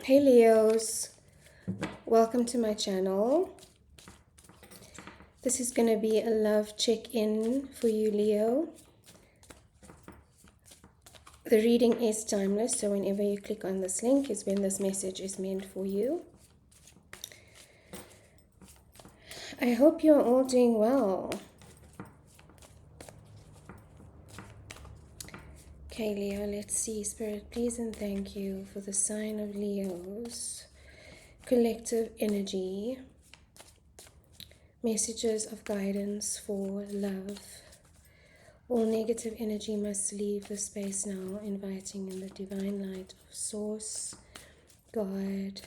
Hey Leos, welcome to my channel. This is going to be a love check-in for you, Leo. The reading is timeless, so whenever you click on this link is when this message is meant for you. I hope you're all doing well. Okay, Leo, let's see. Spirit, please and thank you for the sign of Leo's collective energy. Messages of guidance for love. All negative energy must leave the space now, inviting in the divine light of Source, God.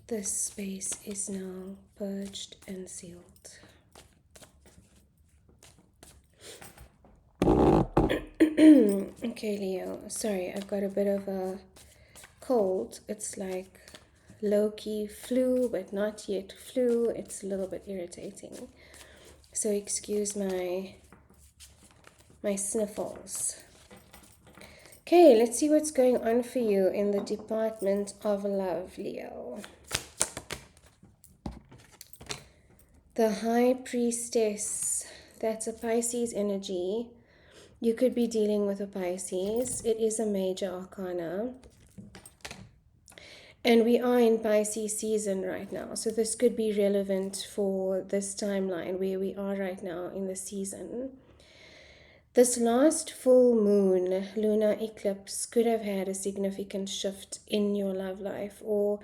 This space is now purged and sealed. Okay, Leo. Sorry, I've got a bit of a cold. It's like low-key flu, but not yet flu. It's a little bit irritating. So excuse my sniffles. Okay, let's see what's going on for you in the department of love, Leo. The High Priestess, that's a Pisces energy. You could be dealing with a Pisces. It is a major arcana. And we are in Pisces season right now. So this could be relevant for this timeline where we are right now in the season. This last full moon, lunar eclipse, could have had a significant shift in your love life, or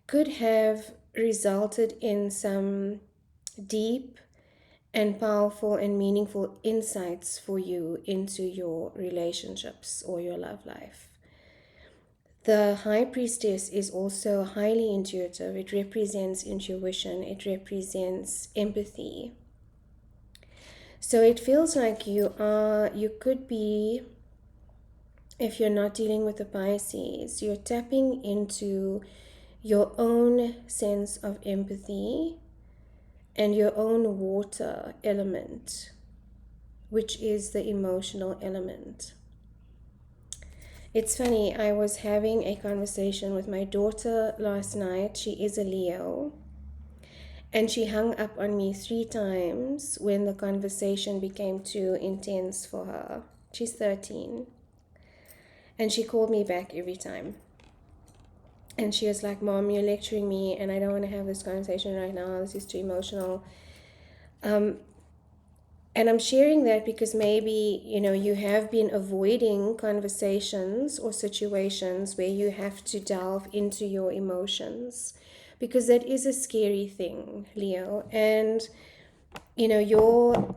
could have resulted in some deep and powerful and meaningful insights for you into your relationships or your love life. The High Priestess is also highly intuitive. It represents intuition. It represents empathy. So it feels like you could be, if you're not dealing with the Pisces, you're tapping into your own sense of empathy and your own water element, which is the emotional element. It's funny, I was having a conversation with my daughter last night. She is a Leo. And she hung up on me 3 times when the conversation became too intense for her. She's 13. And she called me back every time. And she was like, Mom, you're lecturing me and I don't want to have this conversation right now. This is too emotional. And I'm sharing that because maybe, you have been avoiding conversations or situations where you have to delve into your emotions, because that is a scary thing, Leo. And your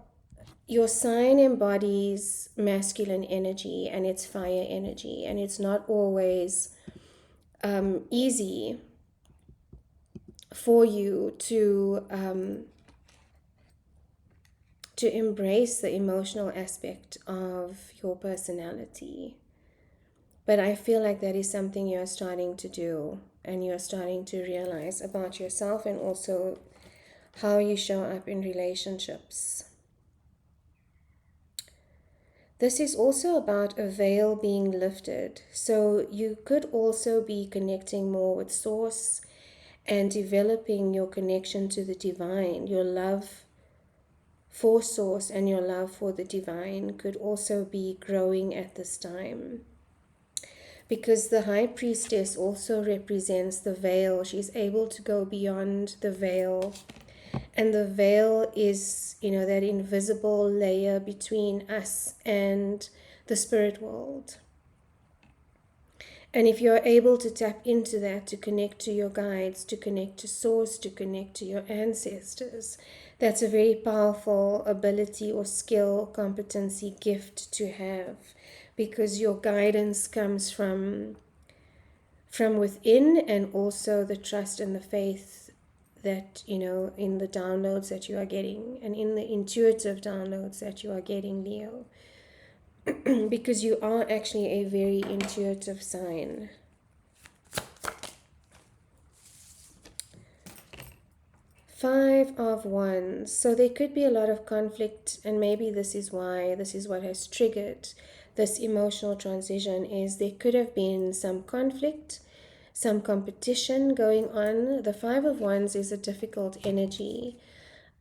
sign embodies masculine energy and it's fire energy, and it's not always easy for you to embrace the emotional aspect of your personality. But I feel like that is something you're starting to do, and you're starting to realize about yourself and also how you show up in relationships. This is also about a veil being lifted. So you could also be connecting more with Source and developing your connection to the divine. Your love for Source and your love for the divine could also be growing at this time. Because the High Priestess also represents the veil. She's able to go beyond the veil. And the veil is, that invisible layer between us and the spirit world. And if you're able to tap into that, to connect to your guides, to connect to Source, to connect to your ancestors, that's a very powerful ability or skill, competency, gift to have, because your guidance comes from within, and also the trust and the faith that, in the downloads that you are getting, and in the intuitive downloads that you are getting, Leo. Because you are actually a very intuitive sign. Five of Wands. So there could be a lot of conflict, and maybe this is what has triggered this emotional transition, is there could have been some conflict, some competition going on. The Five of Wands is a difficult energy.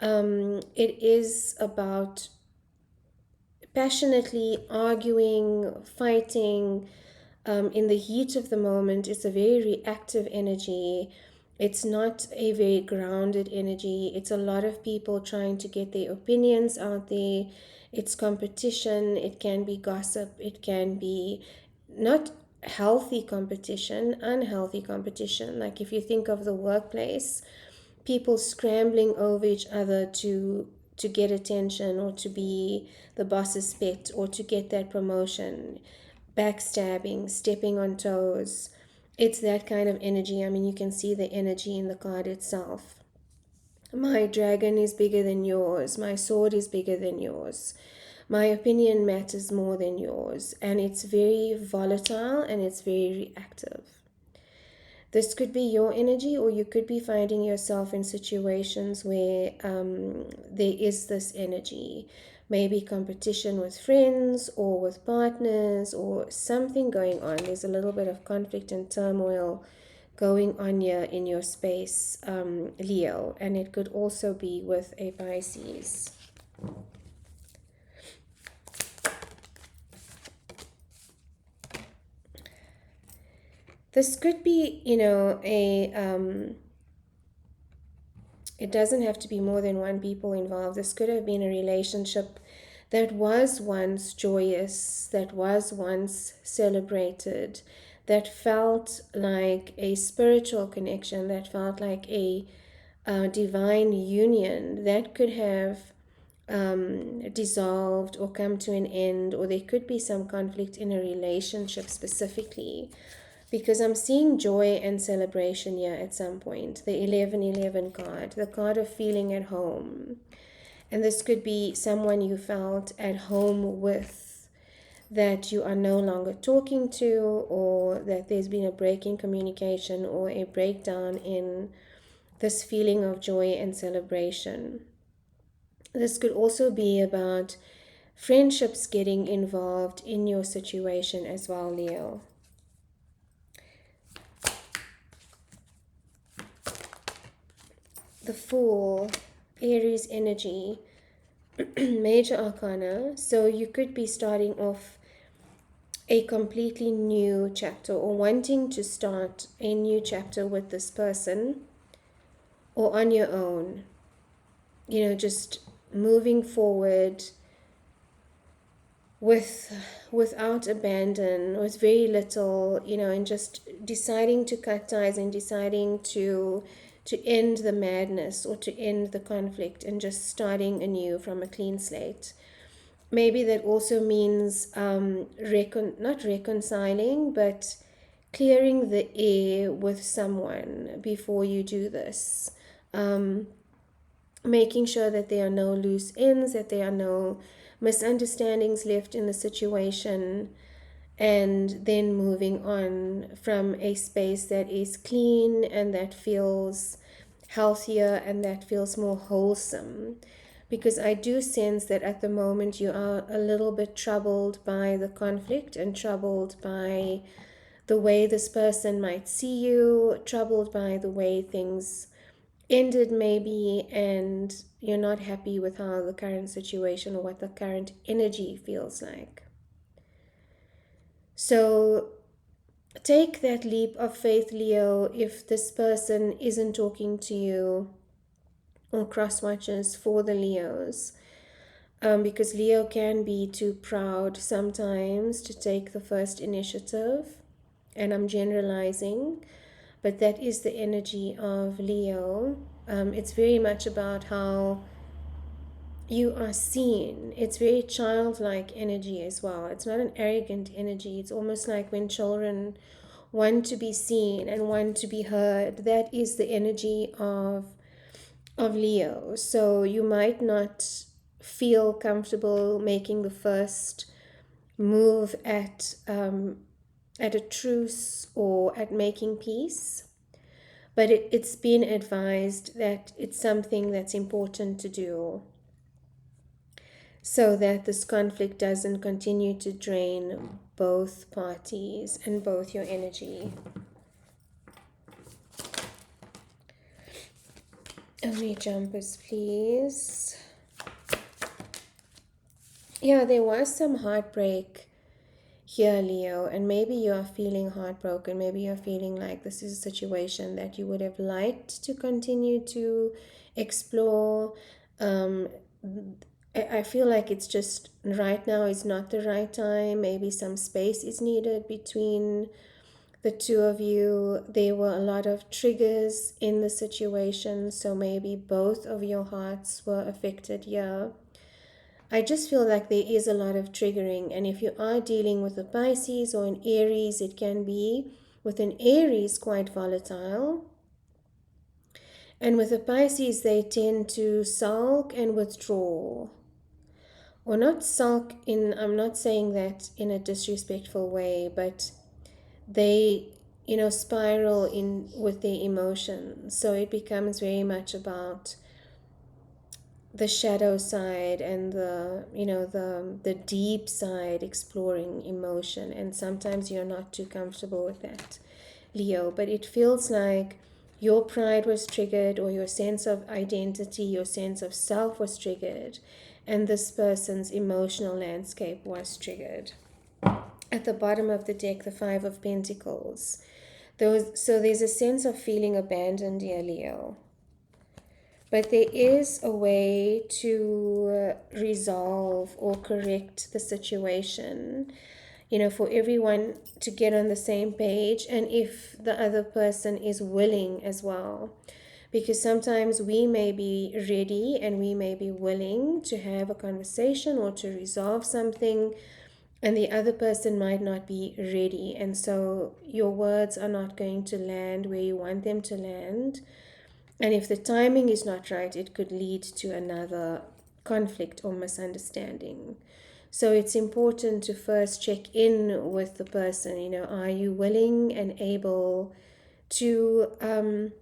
It is about passionately arguing, fighting, in the heat of the moment. It's a very reactive energy. It's not a very grounded energy. It's a lot of people trying to get their opinions out there. It's competition. It can be gossip. It can be not healthy competition, unhealthy competition. Like if you think of the workplace, people scrambling over each other to get attention, or to be the boss's pet, or to get that promotion, backstabbing, stepping on toes. It's that kind of energy. I mean, you can see the energy in the card itself. My dragon is bigger than yours. My sword is bigger than yours. My opinion matters more than yours. And it's very volatile and it's very reactive. This could be your energy, or you could be finding yourself in situations where there is this energy. Maybe competition with friends or with partners, or something going on. There's a little bit of conflict and turmoil going on here in your space, Leo. And it could also be with a Pisces. This could be, it doesn't have to be more than one people involved. This could have been a relationship that was once joyous, that was once celebrated, that felt like a spiritual connection, that felt like a divine union. That could have dissolved or come to an end, or there could be some conflict in a relationship specifically. Because I'm seeing joy and celebration here at some point. The 1111 card, the card of feeling at home. And this could be someone you felt at home with, that you are no longer talking to, or that there's been a break in communication, or a breakdown in this feeling of joy and celebration. This could also be about friendships getting involved in your situation as well, Leo. The Fool, Aries energy, major arcana. So you could be starting off a completely new chapter, or wanting to start a new chapter with this person, or on your own. Just moving forward without abandon, with very little, and just deciding to cut ties, and deciding to end the madness, or to end the conflict, and just starting anew from a clean slate. Maybe that also means not reconciling, but clearing the air with someone before you do this. Making sure that there are no loose ends, that there are no misunderstandings left in the situation, and then moving on from a space that is clean, and that feels healthier, and that feels more wholesome. Because I do sense that at the moment you are a little bit troubled by the conflict, and troubled by the way this person might see you, troubled by the way things ended maybe, and you're not happy with how the current situation, or what the current energy feels like. So take that leap of faith, Leo, if this person isn't talking to you, or cross watches for the Leos. Because Leo can be too proud sometimes to take the first initiative, and I'm generalizing, but that is the energy of Leo. It's very much about how you are seen. It's very childlike energy as well. It's not an arrogant energy. It's almost like when children want to be seen and want to be heard. That is the energy of Leo. So you might not feel comfortable making the first move at a truce, or at making peace, but it's been advised that it's something that's important to do, so that this conflict doesn't continue to drain both parties and both your energy. Only jumpers, please. Yeah, there was some heartbreak here, Leo, and maybe you are feeling heartbroken. Maybe you're feeling like this is a situation that you would have liked to continue to explore. Um, I feel like it's just right now is not the right time. Maybe some space is needed between the two of you. There were a lot of triggers in the situation, so maybe both of your hearts were affected here. I just feel like there is a lot of triggering, and if you are dealing with a Pisces or an Aries, it can be with an Aries quite volatile. And with a Pisces, they tend to sulk and withdraw. Or not sulk in, I'm not saying that in a disrespectful way, but they, spiral in with their emotions. So it becomes very much about the shadow side and the deep side, exploring emotion, and sometimes you're not too comfortable with that, Leo, but it feels like your pride was triggered, or your sense of identity, your sense of self was triggered, and this person's emotional landscape was triggered. At the bottom of the deck, the Five of Pentacles. So there's a sense of feeling abandoned here, Leo. But there is a way to resolve or correct the situation, for everyone to get on the same page, and if the other person is willing as well. Because sometimes we may be ready and we may be willing to have a conversation or to resolve something, and the other person might not be ready. And so your words are not going to land where you want them to land. And if the timing is not right, it could lead to another conflict or misunderstanding. So it's important to first check in with the person. Are you willing and able to have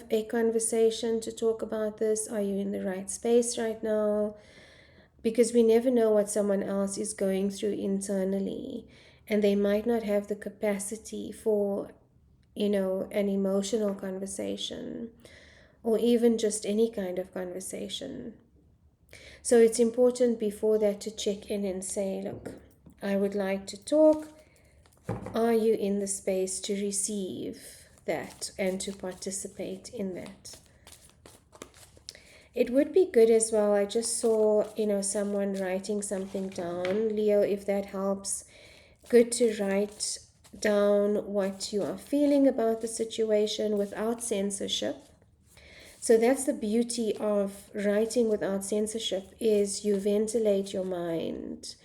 a conversation, to talk about this? Are you in the right space right now? Because we never know what someone else is going through internally, and they might not have the capacity for an emotional conversation, or even just any kind of conversation. So it's important before that to check in and say, look, I would like to talk. Are you in the space to receive that and to participate in that? It would be good as well. I just saw, someone writing something down. Leo, if that helps, good to write down what you are feeling about the situation without censorship. So that's the beauty of writing without censorship, is you ventilate your mind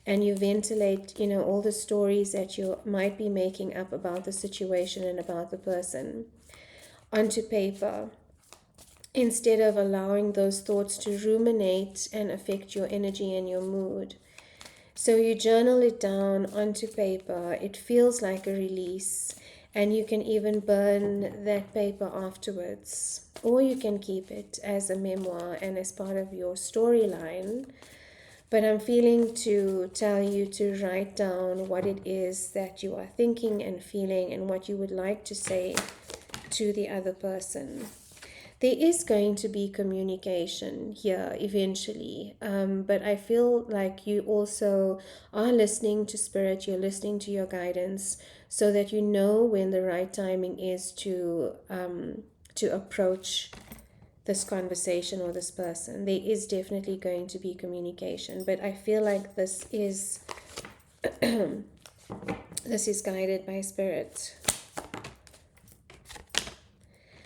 and you ventilate, all the stories that you might be making up about the situation and about the person onto paper, instead of allowing those thoughts to ruminate and affect your energy and your mood. So you journal it down onto paper. It feels like a release, and you can even burn that paper afterwards, or you can keep it as a memoir and as part of your storyline. But I'm feeling to tell you to write down what it is that you are thinking and feeling, and what you would like to say to the other person. There is going to be communication here eventually, but I feel like you also are listening to spirit, you're listening to your guidance, so that you know when the right timing is to approach this conversation or this person. There is definitely going to be communication, but I feel like this is this is guided by spirit.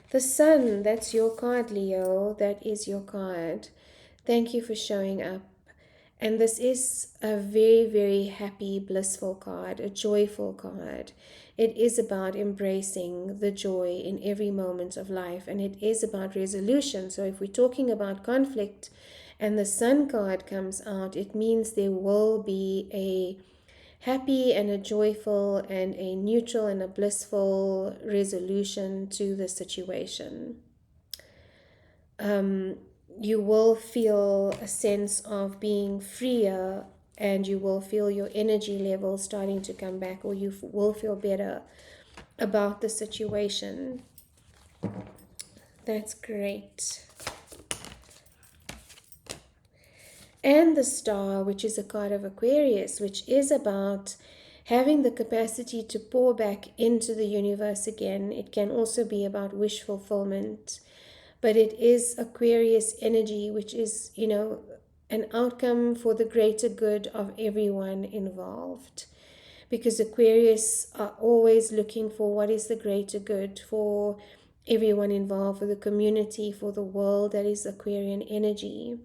The Sun, that's your card, Leo. That is your card. Thank you for showing up. And this is a very, very happy, blissful card, a joyful card. It is about embracing the joy in every moment of life, and it is about resolution. So if we're talking about conflict and the Sun card comes out, it means there will be a happy and a joyful and a neutral and a blissful resolution to the situation. You will feel a sense of being freer, and you will feel your energy levels starting to come back, or you will feel better about the situation. That's great. And the star, which is a card of Aquarius, which is about having the capacity to pour back into the universe again. It can also be about wish fulfillment, but it is Aquarius energy, which is, an outcome for the greater good of everyone involved. Because Aquarius are always looking for what is the greater good for everyone involved, for the community, for the world. That is Aquarian energy.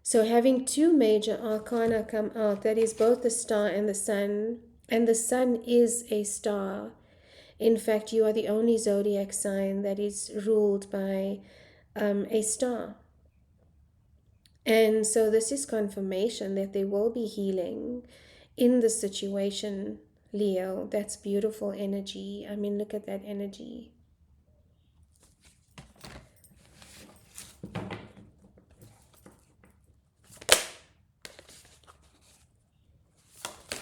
So having two major arcana come out, that is both the star and the sun is a star. In fact, you are the only zodiac sign that is ruled by a star. And so this is confirmation that there will be healing in the situation, Leo. That's beautiful energy. I mean, look at that energy.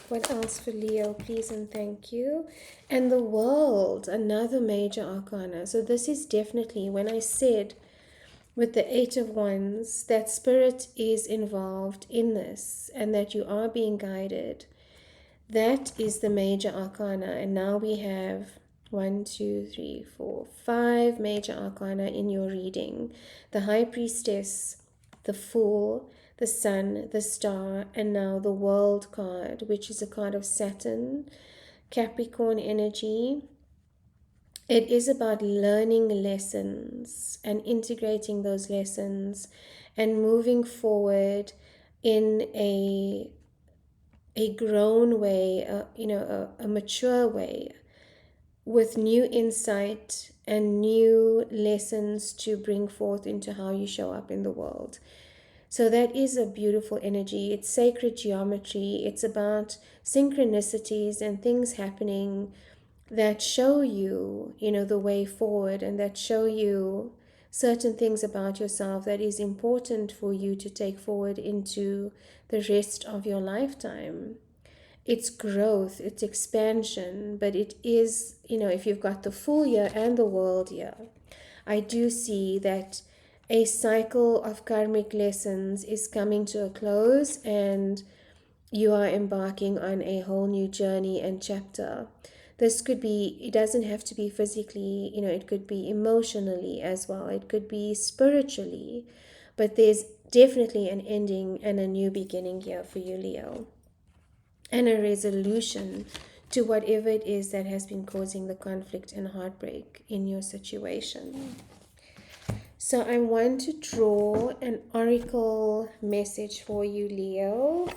What else for Leo, please and thank you? And the world, another major arcana. So this is definitely, when I said with the Eight of Wands, that spirit is involved in this and that you are being guided. That is the major arcana. And now we have 5 major arcana in your reading. The High Priestess, the Fool, the Sun, the Star, and now the World card, which is a card of Saturn, Capricorn energy. It is about learning lessons and integrating those lessons and moving forward in a grown way, a mature way, with new insight and new lessons to bring forth into how you show up in the world. So that is a beautiful energy. It's sacred geometry. It's about synchronicities and things happening that show you, the way forward, and that show you certain things about yourself that is important for you to take forward into the rest of your lifetime. It's growth, it's expansion, but it is, if you've got the full year and the world year, I do see that a cycle of karmic lessons is coming to a close and you are embarking on a whole new journey and chapter. This could be, it doesn't have to be physically, it could be emotionally as well. It could be spiritually, but there's definitely an ending and a new beginning here for you, Leo. And a resolution to whatever it is that has been causing the conflict and heartbreak in your situation. So I want to draw an oracle message for you, Leo.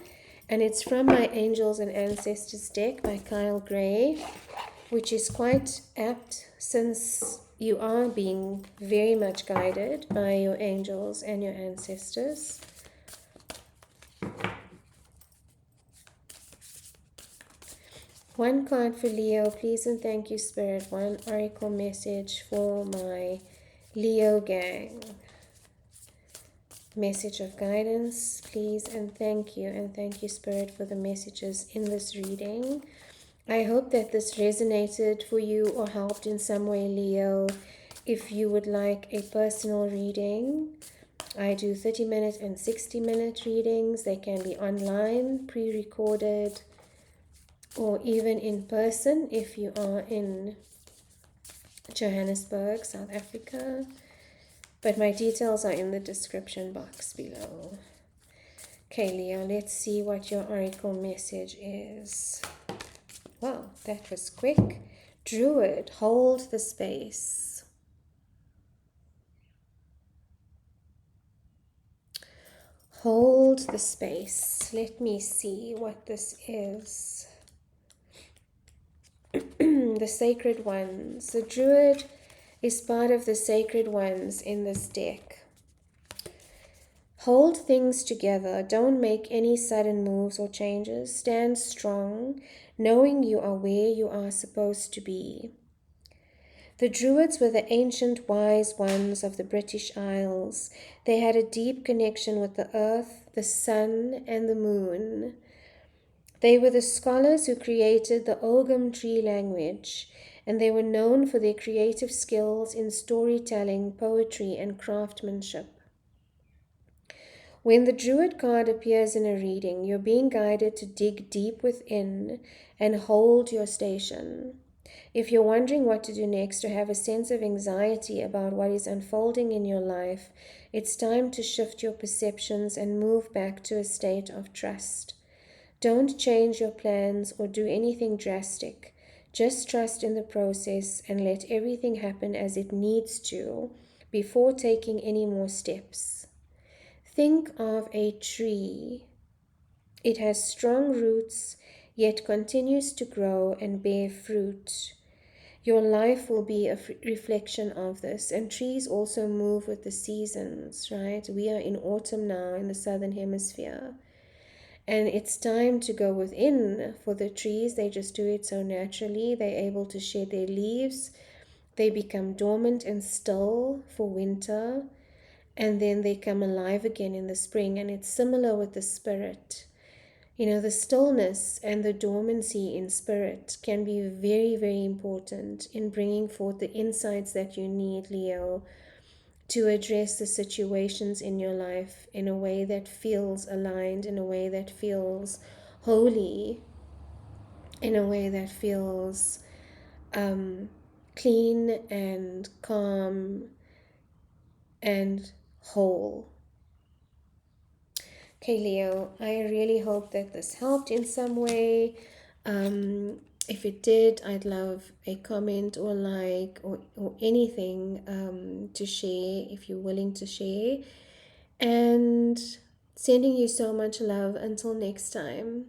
And it's from my Angels and Ancestors deck by Kyle Gray, which is quite apt since you are being very much guided by your angels and your ancestors. One card for Leo, please and thank you, Spirit. One oracle message for my Leo gang. Message of guidance, please and thank you. And thank you, Spirit, for the messages in this reading. I hope that this resonated for you or helped in some way, Leo. If you would like a personal reading, I do 30-minute and 60-minute readings. They can be online, pre-recorded, or even in person if you are in Johannesburg, South Africa. But my details are in the description box below. Okay, Leo, let's see what your oracle message is. Wow, that was quick. Druid, hold the space. Hold the space. Let me see what this is. The Sacred Ones. The Druid is part of the Sacred Ones in this deck. Hold things together. Don't make any sudden moves or changes. Stand strong, knowing you are where you are supposed to be. The Druids were the ancient wise ones of the British Isles. They had a deep connection with the earth, the sun, and the moon. They were the scholars who created the Ogham tree language and they were known for their creative skills in storytelling, poetry, and craftsmanship. When the Druid card appears in a reading, you're being guided to dig deep within and hold your station. If you're wondering what to do next or have a sense of anxiety about what is unfolding in your life, it's time to shift your perceptions and move back to a state of trust. Don't change your plans or do anything drastic. Just trust in the process and let everything happen as it needs to before taking any more steps. Think of a tree. It has strong roots, yet continues to grow and bear fruit. Your life will be a reflection of this. And trees also move with the seasons, right? We are in autumn now in the southern hemisphere. And it's time to go within for the trees. They just do it so naturally. They're able to shed their leaves. They become dormant and still for winter. And then they come alive again in the spring. And it's similar with the spirit. You know, the stillness and the dormancy in spirit can be very, very important in bringing forth the insights that you need, Leo, to address the situations in your life in a way that feels aligned, in a way that feels holy, in a way that feels clean and calm and whole. Okay, Leo, I really hope that this helped in some way. If it did, I'd love a comment or like or anything to share if you're willing to share. And sending you so much love until next time.